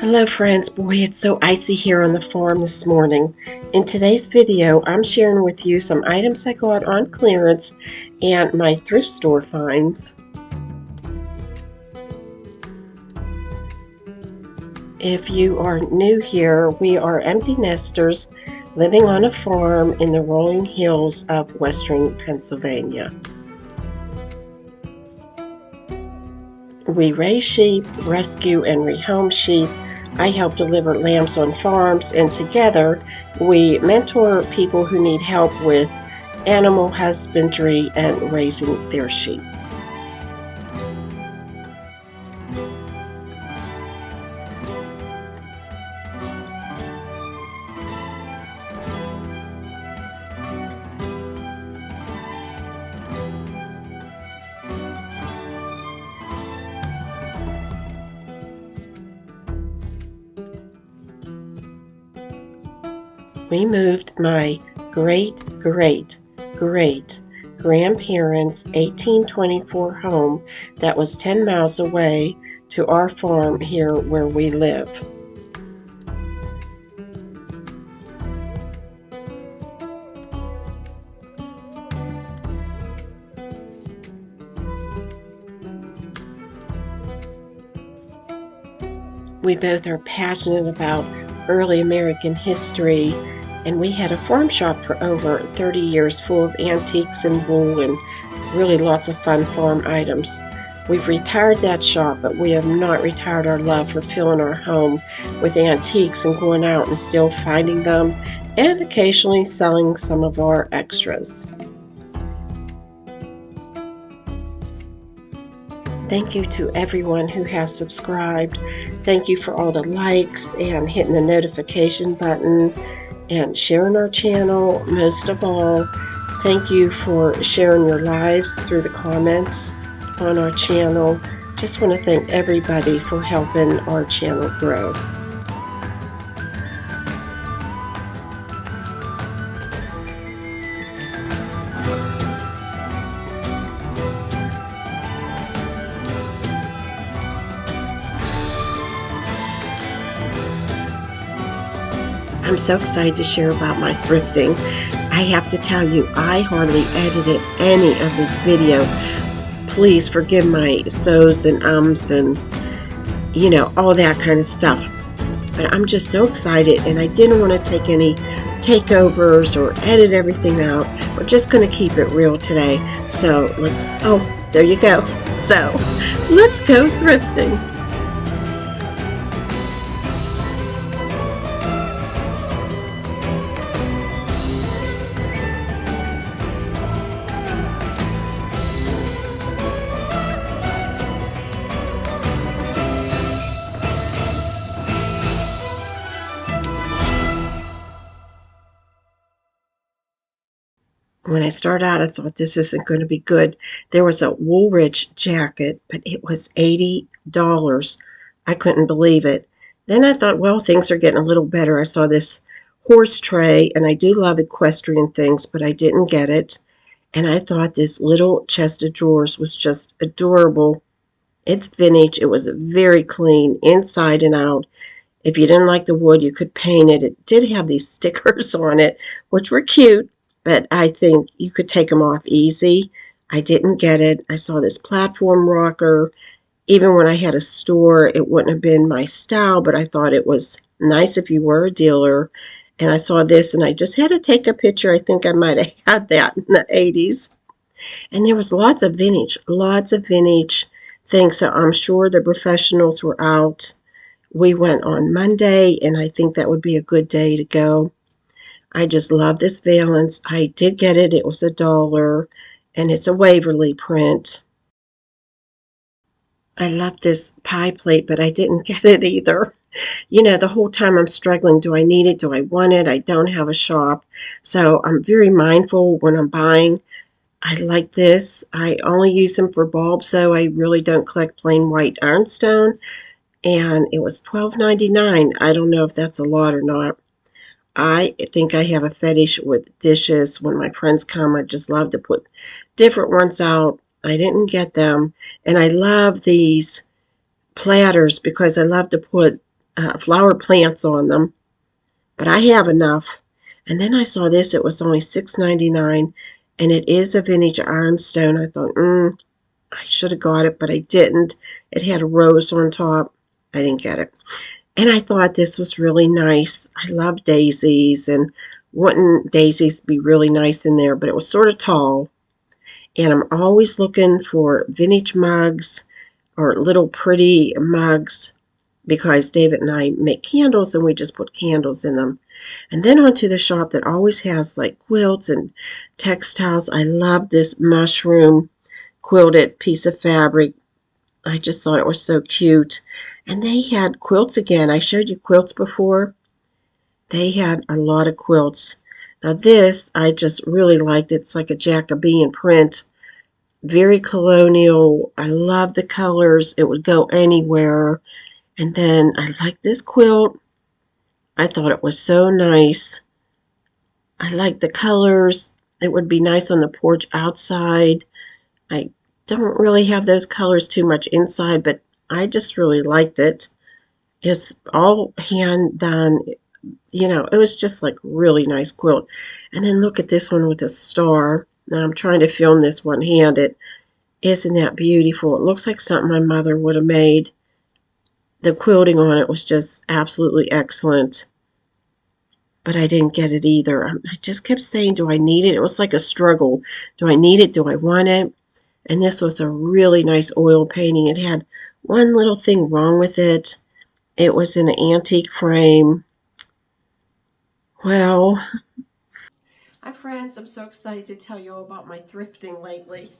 Hello friends, boy it's so icy here on the farm this morning. In today's video I'm sharing with you some items I got on clearance and my thrift store finds. If you are new here, we are empty nesters living on a farm in the rolling hills of western Pennsylvania. We raise sheep, rescue and rehome sheep. I help deliver lambs on farms, and together we mentor people who need help with animal husbandry and raising their sheep. We moved my great-great-great-grandparents' 1824 home that was 10 miles away to our farm here where we live. We both are passionate about early American history, and we had a farm shop for over 30 years full of antiques and wool and really lots of fun farm items. We've retired that shop, but we have not retired our love for filling our home with antiques and going out and still finding them and occasionally selling some of our extras. Thank you to everyone who has subscribed. Thank you for all the likes and hitting the notification button and sharing our channel. Most of all, thank you for sharing your lives through the comments on our channel. Just want to thank everybody for helping our channel grow. I'm so excited to share about my thrifting. I have to tell you, I hardly edited any of this video. Please forgive my so's and ums and, all that kind of stuff. But I'm just so excited, and I didn't want to take any takeovers or edit everything out. We're just going to keep it real today. So there you go. So let's go thrifting. When I started out, I thought this isn't going to be good. There was a Woolrich jacket, but it was $80. I couldn't believe it. Then I thought, well, things are getting a little better. I saw this horse tray, and I do love equestrian things, but I didn't get it. And I thought this little chest of drawers was just adorable. It's vintage. It was very clean inside and out. If you didn't like the wood, you could paint it. It did have these stickers on it, which were cute, but I think you could take them off easy. I didn't get it. I saw this platform rocker. Even when I had a store, it wouldn't have been my style, but I thought it was nice if you were a dealer. And I saw this, and I just had to take a picture. I think I might have had that in the 80s. And there was lots of vintage things, so I'm sure the professionals were out. We went on Monday, and I think that would be a good day to go. I just love this valance. I did get it. It was $1, and it's a Waverly print. I love this pie plate, but I didn't get it either. The whole time I'm struggling. Do I need it? Do I want it? I don't have a shop. So I'm very mindful when I'm buying. I like this. I only use them for bulbs, so I really don't collect plain white ironstone. And it was $12.99. I don't know if that's a lot or not. I think I have a fetish with dishes. When my friends come, I just love to put different ones out. I didn't get them. And I love these platters because I love to put flower plants on them, but I have enough. And then I saw this. It was only $6.99, and it is a vintage ironstone. I thought, I should have got it, but I didn't. It had a rose on top. I didn't get it. And I thought this was really nice. I love daisies and wanting daisies to be really nice in there, but it was sort of tall. And I'm always looking for vintage mugs or little pretty mugs because David and I make candles and we just put candles in them. And then onto the shop that always has like quilts and textiles. I love this mushroom quilted piece of fabric. I just thought it was so cute. And they had quilts again. I showed you quilts before. They had a lot of quilts. Now this, I just really liked. It's like a Jacobean print. Very colonial. I love the colors. It would go anywhere. And then I like this quilt. I thought it was so nice. I like the colors. It would be nice on the porch outside. I don't really have those colors too much inside, but I just really liked it. It's all hand done. It was just like really nice quilt. And then look at this one with a star. Now I'm trying to film this one-handed. Isn't that beautiful? It looks like something my mother would have made. The quilting on it was just absolutely excellent. But I didn't get it either. I just kept saying, do I need it? It was like a struggle. Do I need it? Do I want it? And this was a really nice oil painting. It had one little thing wrong with it. It was in an antique frame. Well, hi friends, I'm so excited to tell you all about my thrifting lately.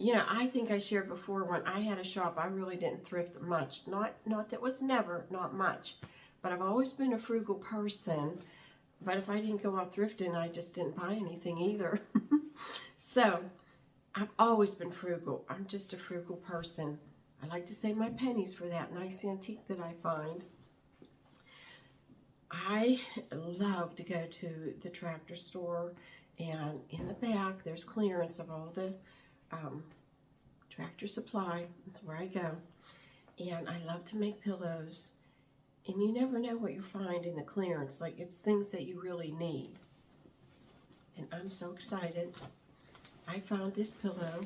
I think I shared before when I had a shop, I really didn't thrift much. Not that was never, not much. But I've always been a frugal person. But if I didn't go out thrifting, I just didn't buy anything either. So, I've always been frugal. I'm just a frugal person. I like to save my pennies for that nice antique that I find. I love to go to the tractor store, and in the back there's clearance of all the Tractor Supply. That's where I go. And I love to make pillows. And you never know what you find in the clearance. Like, it's things that you really need. And I'm so excited. I found this pillow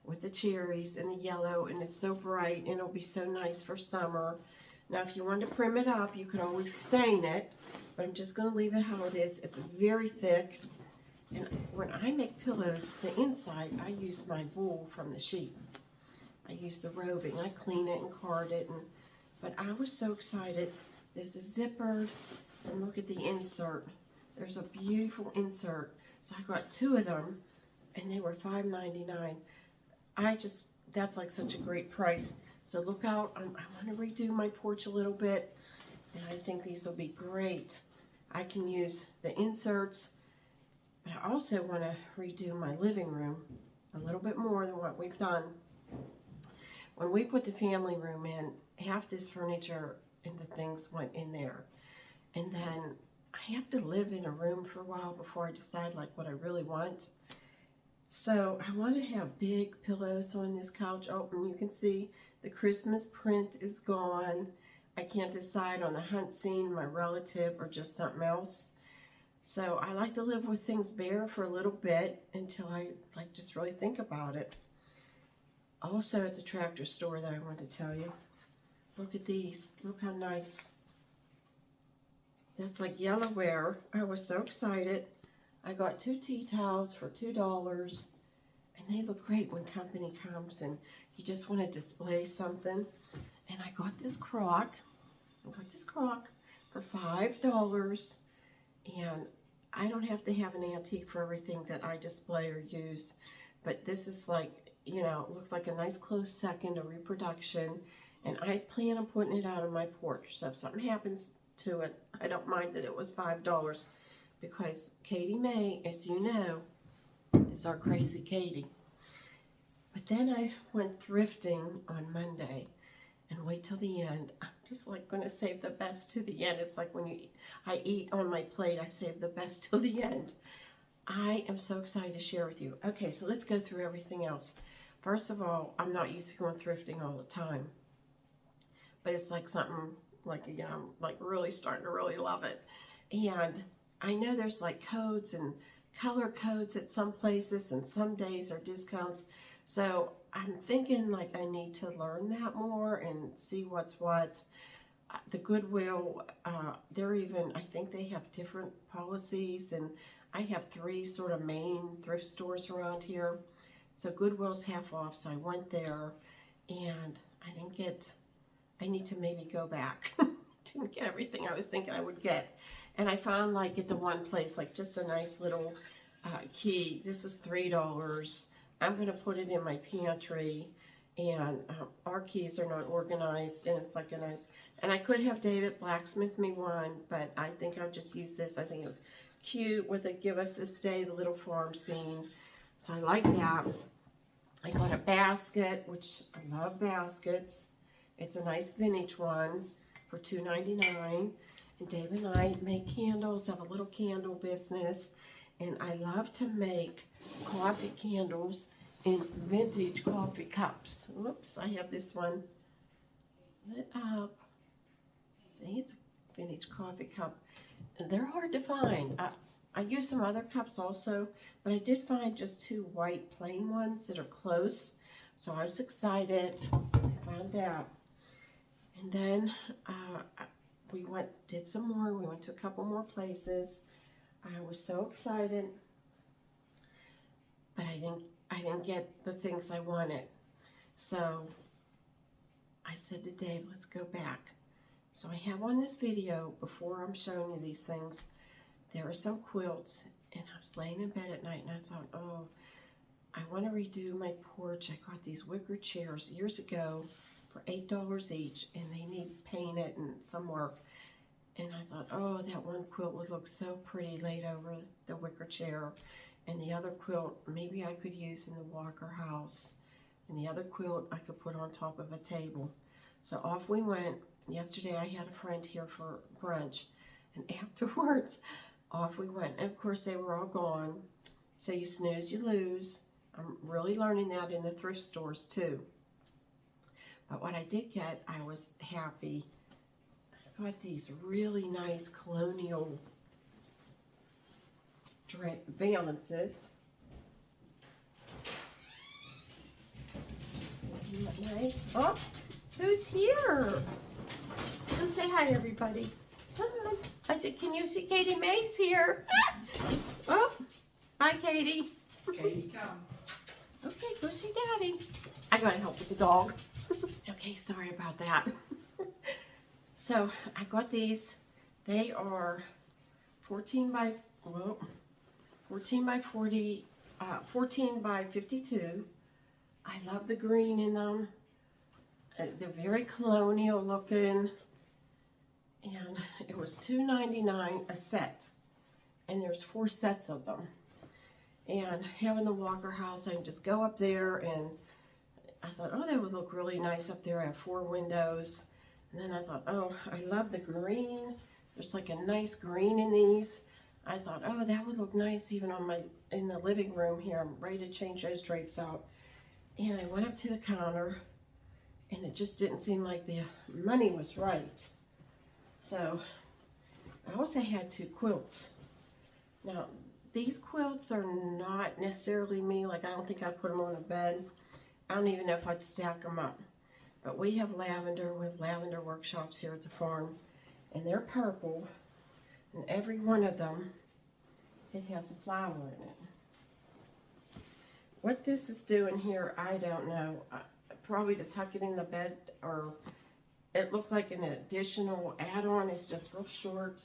with the cherries and the yellow, and it's so bright, and it'll be so nice for summer. Now, if you want to prim it up, you could always stain it, but I'm just going to leave it how it is. It's very thick, and when I make pillows, the inside, I use my wool from the sheep. I use the roving. I clean it and card it, but I was so excited. This is zippered, and look at the insert. There's a beautiful insert. So I got 2 of them, and they were $5.99. That's like such a great price. So look out, I want to redo my porch a little bit, and I think these will be great. I can use the inserts, but I also want to redo my living room a little bit more than what we've done. When we put the family room in, half this furniture and the things went in there. And then I have to live in a room for a while before I decide like what I really want. So I want to have big pillows on this couch. Oh, and you can see the Christmas print is gone. I can't decide on the hunt scene, my relative, or just something else. So I like to live with things bare for a little bit until I just really think about it. Also at the tractor store that I want to tell you. Look at these. Look how nice. That's like yellowware. I was so excited. I got 2 tea towels for $2, and they look great when company comes and you just want to display something. And I got this crock. For $5, and I don't have to have an antique for everything that I display or use, but this is like, it looks like a nice close second, a reproduction, and I plan on putting it out on my porch. So if something happens to it, I don't mind that it was $5, because Katie May, as you know, is our crazy Katie. But then I went thrifting on Monday, and wait till the end. I'm just like going to save the best to the end. It's like when I eat on my plate, I save the best till the end. I am so excited to share with you. Okay, so let's go through everything else. First of all, I'm not used to going thrifting all the time. but it's like something like, you know, I'm like really starting to really love it. And I know there's like codes and color codes at some places, and some days are discounts. So I'm thinking like I need to learn that more and see what's what. The Goodwill, they're even, I think they have different policies, and I have 3 sort of main thrift stores around here. So Goodwill's half off, so I went there, and I need to maybe go back. Didn't get everything I was thinking I would get. And I found like at the one place, like just a nice little key. This was $3. I'm going to put it in my pantry, and our keys are not organized, and it's like a nice, and I could have David blacksmith me one, but I think I'll just use this. I think it was cute what they give us this day, the little farm scene. So I like that. I got a basket, which I love baskets. It's a nice vintage one for $2.99. And Dave and I make candles, have a little candle business. And I love to make coffee candles in vintage coffee cups. Whoops, I have this one lit up. See, it's a vintage coffee cup. And they're hard to find. I use some other cups also, but I did find just 2 white plain ones that are close. So I was excited. I found that. And then we did some more. We went to a couple more places. I was so excited, but I didn't get the things I wanted. So I said to Dave, let's go back. So I have on this video, before I'm showing you these things, there are some quilts, and I was laying in bed at night, and I thought, oh, I want to redo my porch. I got these wicker chairs years ago for $8 each, and they need painted and some work. And I thought, oh, that one quilt would look so pretty laid over the wicker chair. And the other quilt, maybe I could use in the Walker house. And the other quilt I could put on top of a table. So off we went. Yesterday I had a friend here for brunch. And afterwards, off we went. And of course they were all gone. So you snooze, you lose. I'm really learning that in the thrift stores too. But what I did get, I was happy. I got these really nice colonial valances. Isn't that nice? Oh, who's here? Come say hi, everybody. Come on. I said, can you see Katie Mae's here? Oh, hi, Katie. Katie, come. Okay, go see Daddy. I gotta help with the dog. Okay, sorry about that. So I got these. They are 14 by 40, 14 by 52. I love the green in them. They're very colonial looking. And it was $2.99 a set. And there's 4 sets of them. And having the Walker house, I can just go up there, and I thought, oh, that would look really nice up there. I have 4 windows. And then I thought, oh, I love the green. There's like a nice green in these. I thought, oh, that would look nice even on in the living room here. I'm ready to change those drapes out. And I went up to the counter, and it just didn't seem like the money was right. So I also had 2 quilts. Now, these quilts are not necessarily me. Like, I don't think I'd put them on a bed. I don't even know if I'd stack them up. But we have lavender. We have lavender workshops here at the farm. And they're purple. And every one of them, it has a flower in it. What this is doing here, I don't know. Probably to tuck it in the bed, or it looked like an additional add-on. It's just real short.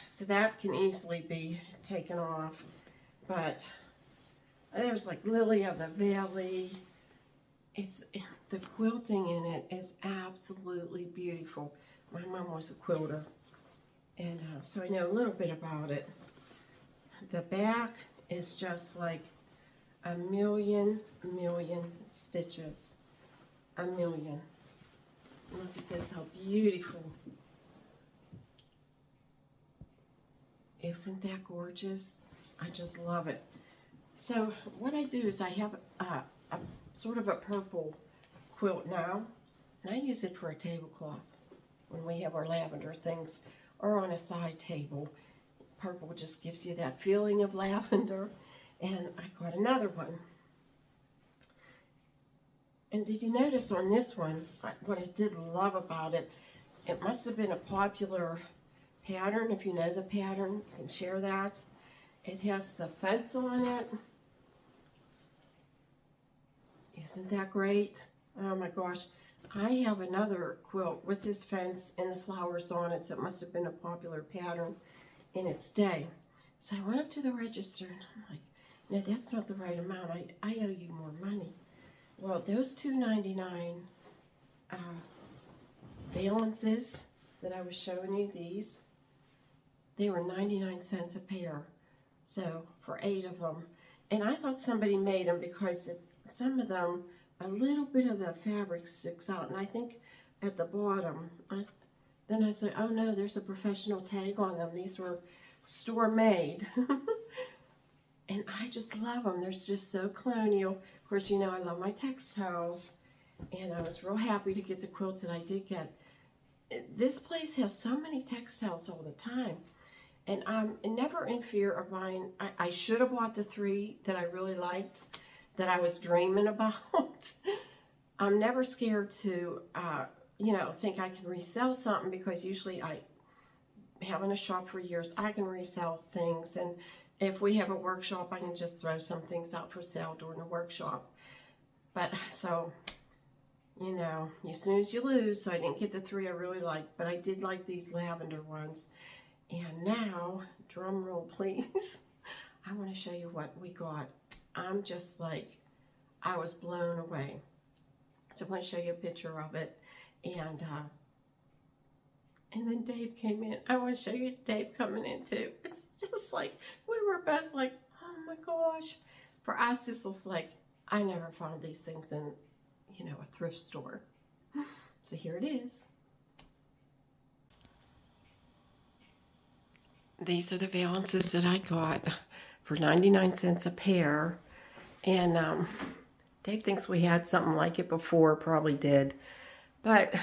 So that can easily be taken off. But there's like Lily of the Valley. The quilting in it is absolutely beautiful. My mom was a quilter, and so I know a little bit about it. The back is just like a million stitches. A million. Look at this, how beautiful. Isn't that gorgeous? I just love it. So what I do is I have a sort of a purple quilt now, And I use it for a tablecloth when we have our lavender things, or on a side table. Purple just gives you that feeling of lavender. And I got another one. And did you notice on this one, what I did love about it, it must have been a popular pattern. If you know the pattern, you can share that. It has the fence on it. Isn't that great? Oh my gosh. I have another quilt with this fence and the flowers on it, so it must have been a popular pattern in its day. So I went up to the register and I'm like, no, that's not the right amount. I owe you more money. Well, those $2.99 valances that I was showing you, these, they were 99 cents a pair. So for 8 of them. And I thought somebody made them because some of them, a little bit of the fabric sticks out. And I think at the bottom, then I said, oh no, there's a professional tag on them. These were store made. And I just love them. They're just so colonial. Of course, you know I love my textiles. And I was real happy to get the quilts that I did get. This place has so many textiles all the time. And I'm never in fear of buying. I should have bought the 3 that I really liked, that I was dreaming about. I'm never scared to, you know, think I can resell something, because usually having a shop for years, I can resell things. And if we have a workshop, I can just throw some things out for sale during the workshop. But so, you know, you snooze, you lose. So I didn't get the 3 I really liked, but I did like these lavender ones. And now, drum roll please, I want to show you what we got. I'm just like, I was blown away. So I want to show you a picture of it. And then Dave came in. I want to show you Dave coming in too. It's just like, we were both like, oh my gosh. For us, this was like, I never found these things in, you know, a thrift store. So here it is. These are the valances that I got for 99 cents a pair. And Dave thinks we had something like it before, probably did. But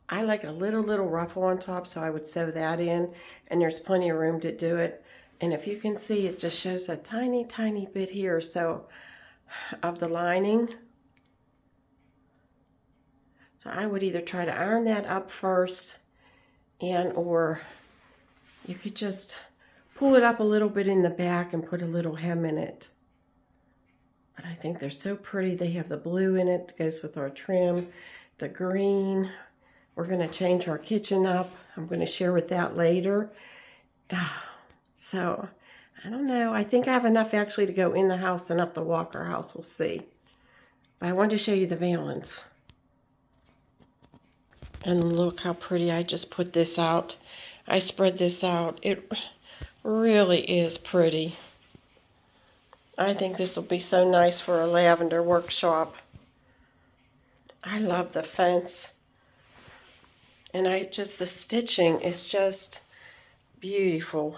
I like a little ruffle on top, so I would sew that in. And there's plenty of room to do it. And if you can see, it just shows a tiny bit here, so of the lining. So I would either try to iron that up first, or you could just pull it up a little bit in the back and put a little hem in it. But I think they're so pretty. They have the blue in it, goes with our trim, the green. We're going to change our kitchen up. I'm going to share with that later. So, I don't know. I think I have enough actually to go in the house and up the Walker house. We'll see. But I wanted to show you the valance. And look how pretty. I just put this out. I spread this out. It really is pretty. I think this will be so nice for a lavender workshop. I love the fence. And the stitching is just beautiful.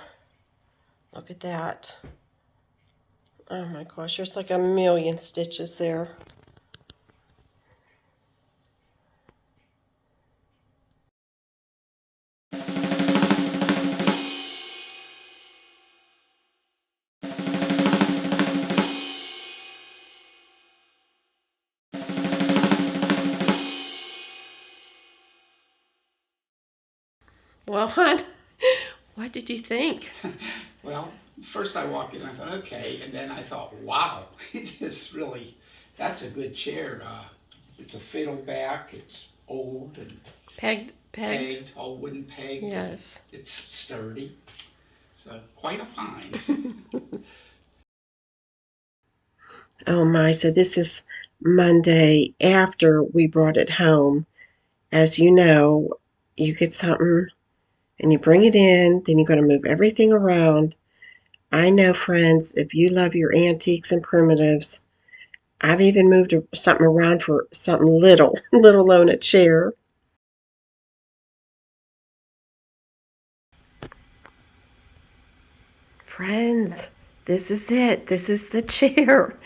Look at that. Oh my gosh, there's like a million stitches there. Well, hon, what did you think? Well, first I walked in, I thought, okay, and then I thought, wow, it is really, that's a good chair. It's a fiddle back, it's old and pegged, all wooden pegged. Yes. It's sturdy, so quite a find. Oh my, so this is Monday after we brought it home. As you know, you get something and you bring it in, then you're going to move everything around. I know, friends, if you love your antiques and primitives, I've even moved something around for something little, let alone a chair. Friends, this is it. This is the chair.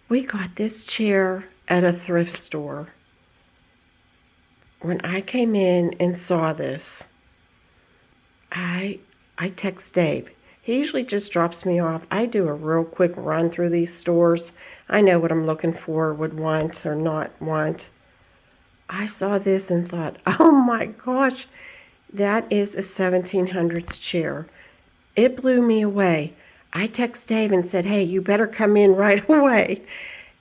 We got this chair at a thrift store. when I came in and saw this, I I text Dave. He usually just drops me off. I do a real quick run through these stores. I know what I'm looking for, would want or not want. I saw this and thought, oh my gosh, that is a 1700s chair. It blew me away. I text Dave and said, hey, you better come in right away.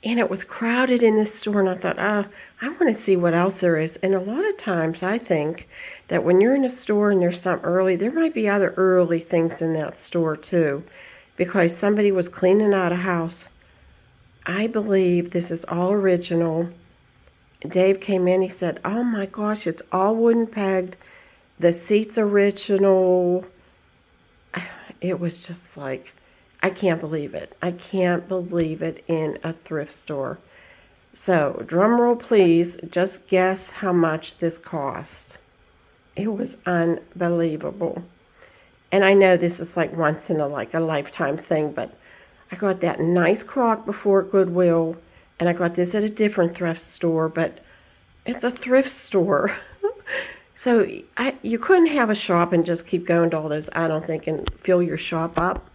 And it was crowded in this store, and I thought, I want to see what else there is. And a lot of times I think that when you're in a store and there's some early, there might be other early things in that store too, because somebody was cleaning out a house. I believe this is all original. Dave came in, he said, oh my gosh, it's all wooden pegged. The seat's original. It was just like, I can't believe it. I can't believe it in a thrift store. So, drum roll please, just guess how much this cost. It was unbelievable. And I know this is like once in a lifetime thing, but I got that nice crock before at Goodwill, and I got this at a different thrift store, but it's a thrift store. So you couldn't have a shop and just keep going to all those, I don't think, and fill your shop up.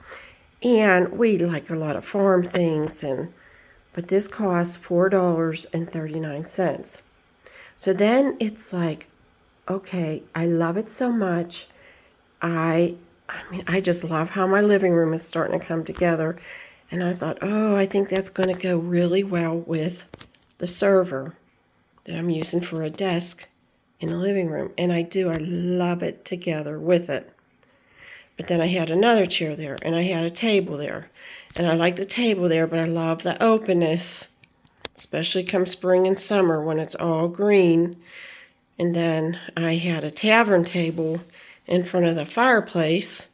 And we like a lot of farm things, but this costs $4.39. So then it's like, okay, I love it so much. I mean, I just love how my living room is starting to come together. And I thought, oh, I think that's going to go really well with the server that I'm using for a desk in the living room. And I do. I love it together with it. But then I had another chair there, and I had a table there. And I like the table there, but I love the openness, especially come spring and summer when it's all green. And then I had a tavern table in front of the fireplace,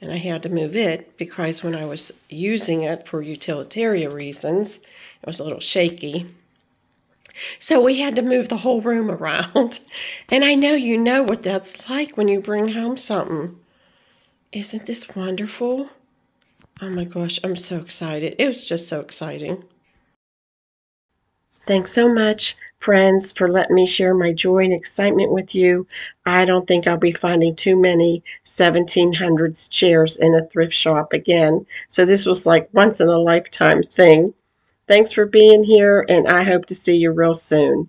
and I had to move it because when I was using it for utilitarian reasons, it was a little shaky. So we had to move the whole room around. And I know you know what that's like when you bring home something. Isn't this wonderful? Oh my gosh, I'm so excited. It was just so exciting. Thanks so much, friends, for letting me share my joy and excitement with you. I don't think I'll be finding too many 1700s chairs in a thrift shop again. So this was like once in a lifetime thing. Thanks for being here, and I hope to see you real soon.